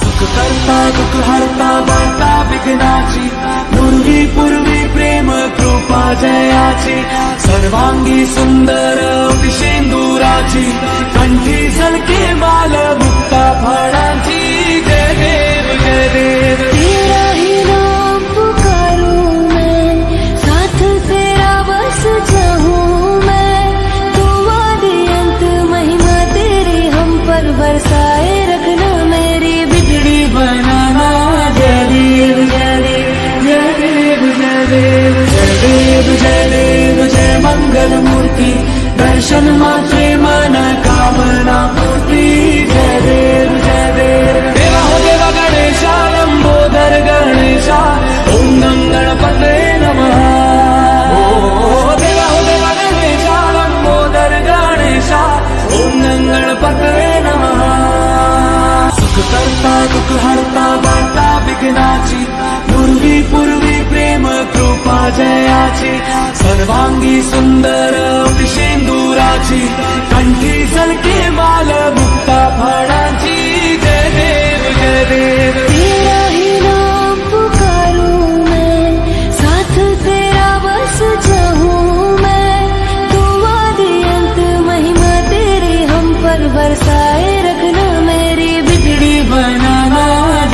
सुख करता दुःख हरता वार्ता विघ्नाची पूर्वी पूर्वी प्रेम कृपा जयाची सर्वांगी सुंदर विशेंदुराची कंठी झलके माल मुक्ता फळांची जय देव जय देव तेरा ही नाम पुकारूं मैं साथ तेरा बस चाहूं मैं तू आदि अंत महिमा तेरी हम पर बरसाए रखना मेरी बिगड़ी बनाना जय देव जय देव जय देव जय देव जय देव जय देव जय मंगल मूर्ति दर्शन मात्रे मन कामना पूर्ति जय देव जय देव देवा हो देवा गणेशा लंबोदर गणेशा ओम गं गणपते नमः ओ देवा हो देवा गणेशा लंबोदर गणेशा ओम गं गणपते नमः सुख करता दुःख हरता वार्ता विघ्नाची पूर्वी पूर्वी प्रेम कृपा जयाची सर्वांगी सुंदर विशेंदुराची कंठी झलके माल मुक्ता फळांची जय देव जय देव तेरा ही नाम पुकारूं मैं साथ तेरा बस चाहूं मैं तू आदि अंत महिमा तेरी हम पर बरसाए रखना मेरी बिगड़ी बनाना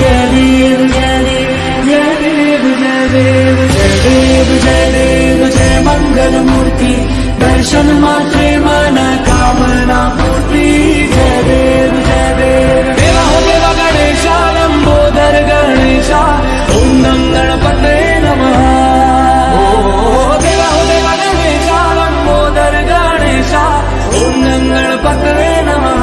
जय देव जय देव जय देव जय देव जय देव जय देव जय मंगल मूर्ति दर्शन मात्रे मन कामना पूर्ति जय देव जय देव देवा हो देवा गणेशा लंबोदर गणेशा ओम गं गणपते नमः ओ देवा हो देवा गणेशा लंबोदर गणेशा ओम गं गणपते नमः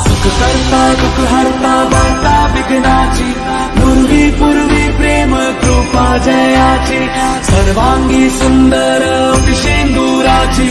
सुख करता दुःख हरता वार्ता विघ्नाची पूर्वी पूर्वी प्रेम कृपा जयाची सर्वांगी सुंदर विशेंदुराची